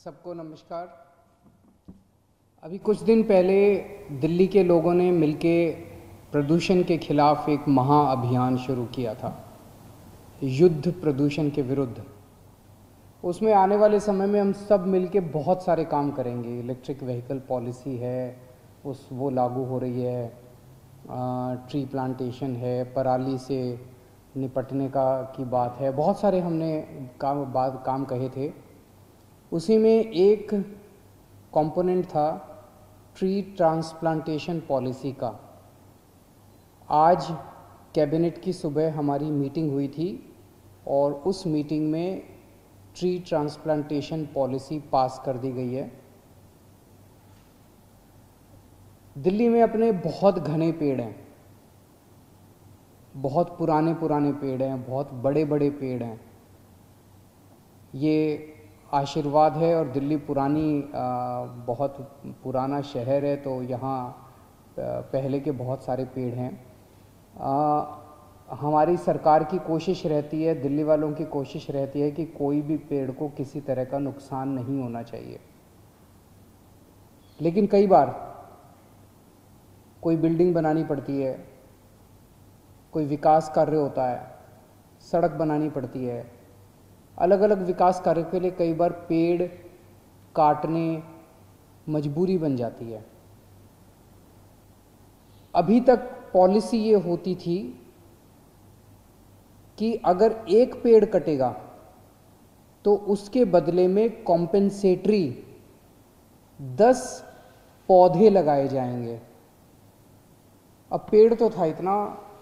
सबको नमस्कार। अभी कुछ दिन पहले दिल्ली के लोगों ने मिलके प्रदूषण के खिलाफ एक महाअभियान शुरू किया था, युद्ध प्रदूषण के विरुद्ध। उसमें आने वाले समय में हम सब मिलके बहुत सारे काम करेंगे। इलेक्ट्रिक व्हीकल पॉलिसी है, वो लागू हो रही है, ट्री प्लांटेशन है, पराली से निपटने की बात है, बहुत सारे हमने काम कहे थे। उसी में एक कंपोनेंट था ट्री ट्रांसप्लांटेशन पॉलिसी का। आज कैबिनेट की सुबह हमारी मीटिंग हुई थी और उस मीटिंग में ट्री ट्रांसप्लांटेशन पॉलिसी पास कर दी गई है। दिल्ली में अपने बहुत घने पेड़ हैं, बहुत पुराने पेड़ हैं, बहुत बड़े बड़े पेड़ हैं। ये आशीर्वाद है और दिल्ली बहुत पुराना शहर है, तो यहाँ पहले के बहुत सारे पेड़ हैं। हमारी सरकार की कोशिश रहती है, दिल्ली वालों की कोशिश रहती है कि कोई भी पेड़ को किसी तरह का नुकसान नहीं होना चाहिए। लेकिन कई बार कोई बिल्डिंग बनानी पड़ती है, कोई विकास कार्य होता है, सड़क बनानी पड़ती है, अलग अलग विकास कार्य के लिए कई बार पेड़ काटने मजबूरी बन जाती है। अभी तक पॉलिसी ये होती थी कि अगर एक पेड़ कटेगा तो उसके बदले में कॉम्पेंसेटरी 10 पौधे लगाए जाएंगे। अब पेड़ तो था इतना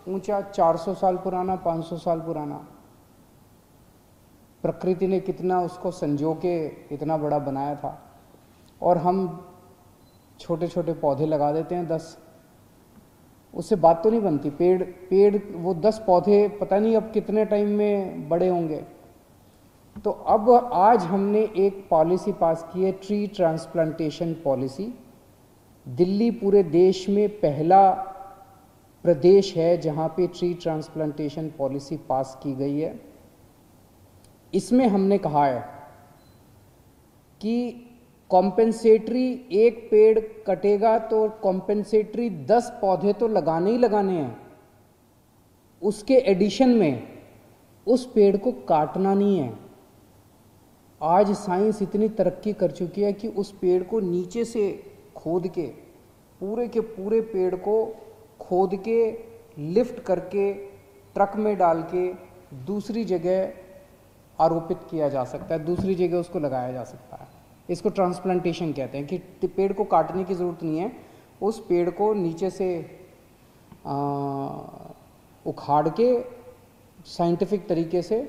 ऊंचा, 400 साल पुराना, 500 साल पुराना। प्रकृति ने कितना उसको संजो के इतना बड़ा बनाया था, और हम छोटे छोटे पौधे लगा देते हैं 10। उससे बात तो नहीं बनती। पेड़ वो 10 पौधे पता नहीं अब कितने टाइम में बड़े होंगे। तो अब आज हमने एक पॉलिसी पास की है, ट्री ट्रांसप्लांटेशन पॉलिसी। दिल्ली पूरे देश में पहला प्रदेश है जहां पे ट्री ट्रांसप्लांटेशन पॉलिसी पास की गई है। इसमें हमने कहा है कि कॉम्पेंसेटरी एक पेड़ कटेगा तो कॉम्पेंसेटरी 10 पौधे तो लगाने ही लगाने हैं। उसके एडिशन में उस पेड़ को काटना नहीं है। आज साइंस इतनी तरक्की कर चुकी है कि उस पेड़ को नीचे से खोद के पूरे पेड़ को खोद के लिफ्ट करके ट्रक में डाल के दूसरी जगह आरोपित किया जा सकता है, दूसरी जगह उसको लगाया जा सकता है। इसको ट्रांसप्लांटेशन कहते हैं कि पेड़ को काटने की ज़रूरत नहीं है, उस पेड़ को नीचे से उखाड़ के साइंटिफिक तरीके से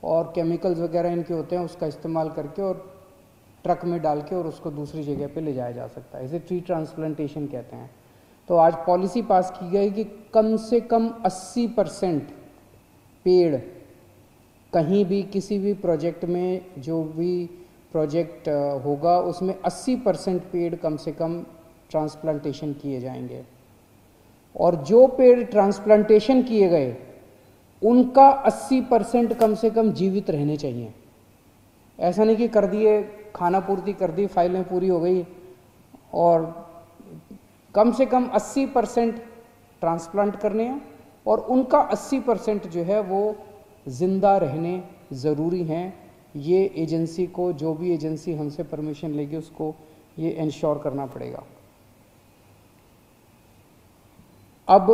और केमिकल्स वगैरह इनके होते हैं उसका इस्तेमाल करके और ट्रक में डाल के और उसको दूसरी जगह पे ले जाया जा सकता है। इसे ट्री ट्रांसप्लांटेशन कहते हैं। तो आज पॉलिसी पास की गई कि कम से कम 80% पेड़ कहीं भी किसी भी प्रोजेक्ट में, जो भी प्रोजेक्ट होगा उसमें 80% पेड़ कम से कम ट्रांसप्लांटेशन किए जाएंगे। और जो पेड़ ट्रांसप्लांटेशन किए गए उनका 80% कम से कम जीवित रहने चाहिए। ऐसा नहीं कि कर दिए, खाना पूर्ति कर दी, फाइलें पूरी हो गई, और कम से कम 80% ट्रांसप्लांट करने हैं और उनका 80% जो है वो जिंदा रहने ज़रूरी हैं। ये एजेंसी को, जो भी एजेंसी हमसे परमिशन लेगी उसको ये इंश्योर करना पड़ेगा। अब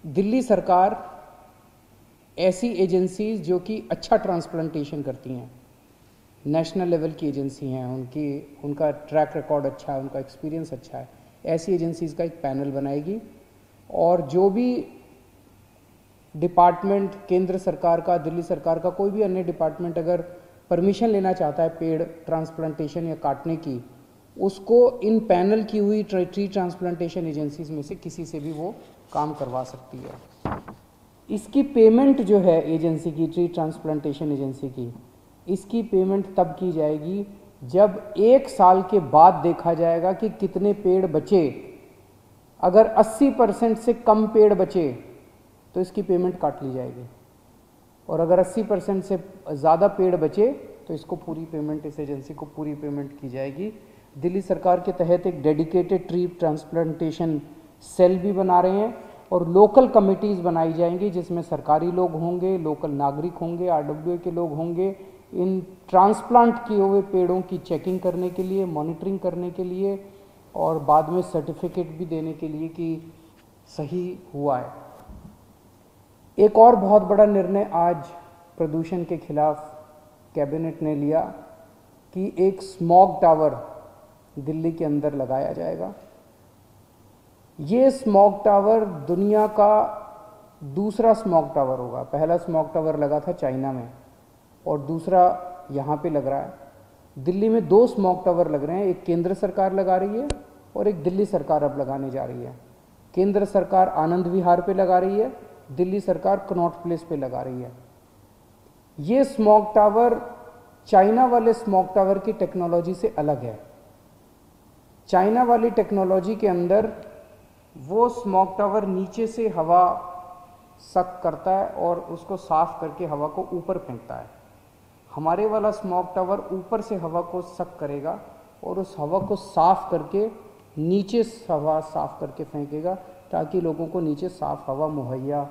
दिल्ली सरकार ऐसी एजेंसीज जो कि अच्छा ट्रांसप्लांटेशन करती हैं, नेशनल लेवल की एजेंसी हैं, उनका ट्रैक रिकॉर्ड अच्छा है, उनका एक्सपीरियंस अच्छा है, ऐसी एजेंसीज का एक पैनल बनाएगी। और जो भी डिपार्टमेंट, केंद्र सरकार का, दिल्ली सरकार का, कोई भी अन्य डिपार्टमेंट अगर परमिशन लेना चाहता है पेड़ ट्रांसप्लांटेशन या काटने की, उसको इन पैनल की हुई ट्री ट्रांसप्लांटेशन एजेंसीज में से किसी से भी वो काम करवा सकती है। इसकी पेमेंट जो है एजेंसी की, ट्री ट्रांसप्लांटेशन एजेंसी की, इसकी पेमेंट तब की जाएगी जब 1 साल के बाद देखा जाएगा कि कितने पेड़ बचे। अगर 80% से कम पेड़ बचे तो इसकी पेमेंट काट ली जाएगी, और अगर 80% से ज़्यादा पेड़ बचे तो इसको पूरी पेमेंट, इस एजेंसी को पूरी पेमेंट की जाएगी। दिल्ली सरकार के तहत एक डेडिकेटेड ट्री ट्रांसप्लांटेशन सेल भी बना रहे हैं और लोकल कमिटीज़ बनाई जाएंगी जिसमें सरकारी लोग होंगे, लोकल नागरिक होंगे, RWA के लोग होंगे, इन ट्रांसप्लांट किए हुए पेड़ों की चेकिंग करने के लिए, मॉनिटरिंग करने के लिए और बाद में सर्टिफिकेट भी देने के लिए कि सही हुआ है। एक और बहुत बड़ा निर्णय आज प्रदूषण के खिलाफ कैबिनेट ने लिया कि एक स्मॉग टावर दिल्ली के अंदर लगाया जाएगा। ये स्मॉग टावर दुनिया का दूसरा स्मॉग टावर होगा। पहला स्मॉग टावर लगा था चाइना में और दूसरा यहाँ पे लग रहा है। दिल्ली में 2 स्मॉग टावर लग रहे हैं, एक केंद्र सरकार लगा रही है और एक दिल्ली सरकार अब लगाने जा रही है। केंद्र सरकार आनंद विहार पे लगा रही है, दिल्ली सरकार कनॉट प्लेस पे लगा रही है। ये स्मॉग टावर चाइना वाले स्मॉग टावर की टेक्नोलॉजी से अलग है। चाइना वाली टेक्नोलॉजी के अंदर वो स्मॉग टावर नीचे से हवा सक करता है और उसको साफ करके हवा को ऊपर फेंकता है। हमारे वाला स्मॉग टावर ऊपर से हवा को सक करेगा और उस हवा को साफ करके नीचे हवा साफ करके फेंकेगा ताकि लोगों को नीचे साफ हवा मुहैया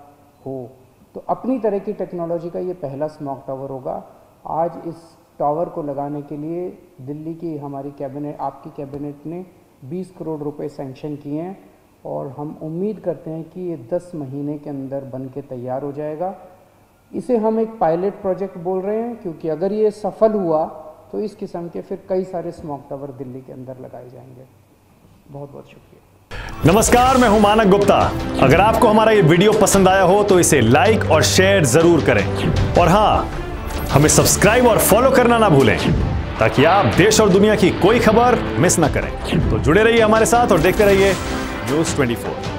हो। तो अपनी तरह की टेक्नोलॉजी का ये पहला स्मॉग टावर होगा। आज इस टावर को लगाने के लिए दिल्ली की हमारी कैबिनेट, आपकी कैबिनेट ने 20 करोड़ रुपए सैंक्शन किए हैं और हम उम्मीद करते हैं कि ये 10 महीने के अंदर बन के तैयार हो जाएगा। इसे हम एक पायलट प्रोजेक्ट बोल रहे हैं क्योंकि अगर ये सफल हुआ तो इस किस्म के फिर कई सारे स्मॉग टावर दिल्ली के अंदर लगाए जाएंगे। बहुत बहुत शुक्रिया। नमस्कार, मैं हूं मानक गुप्ता। अगर आपको हमारा ये वीडियो पसंद आया हो तो इसे लाइक और शेयर जरूर करें और हाँ, हमें सब्सक्राइब और फॉलो करना ना भूलें ताकि आप देश और दुनिया की कोई खबर मिस ना करें। तो जुड़े रहिए हमारे साथ और देखते रहिए News 24।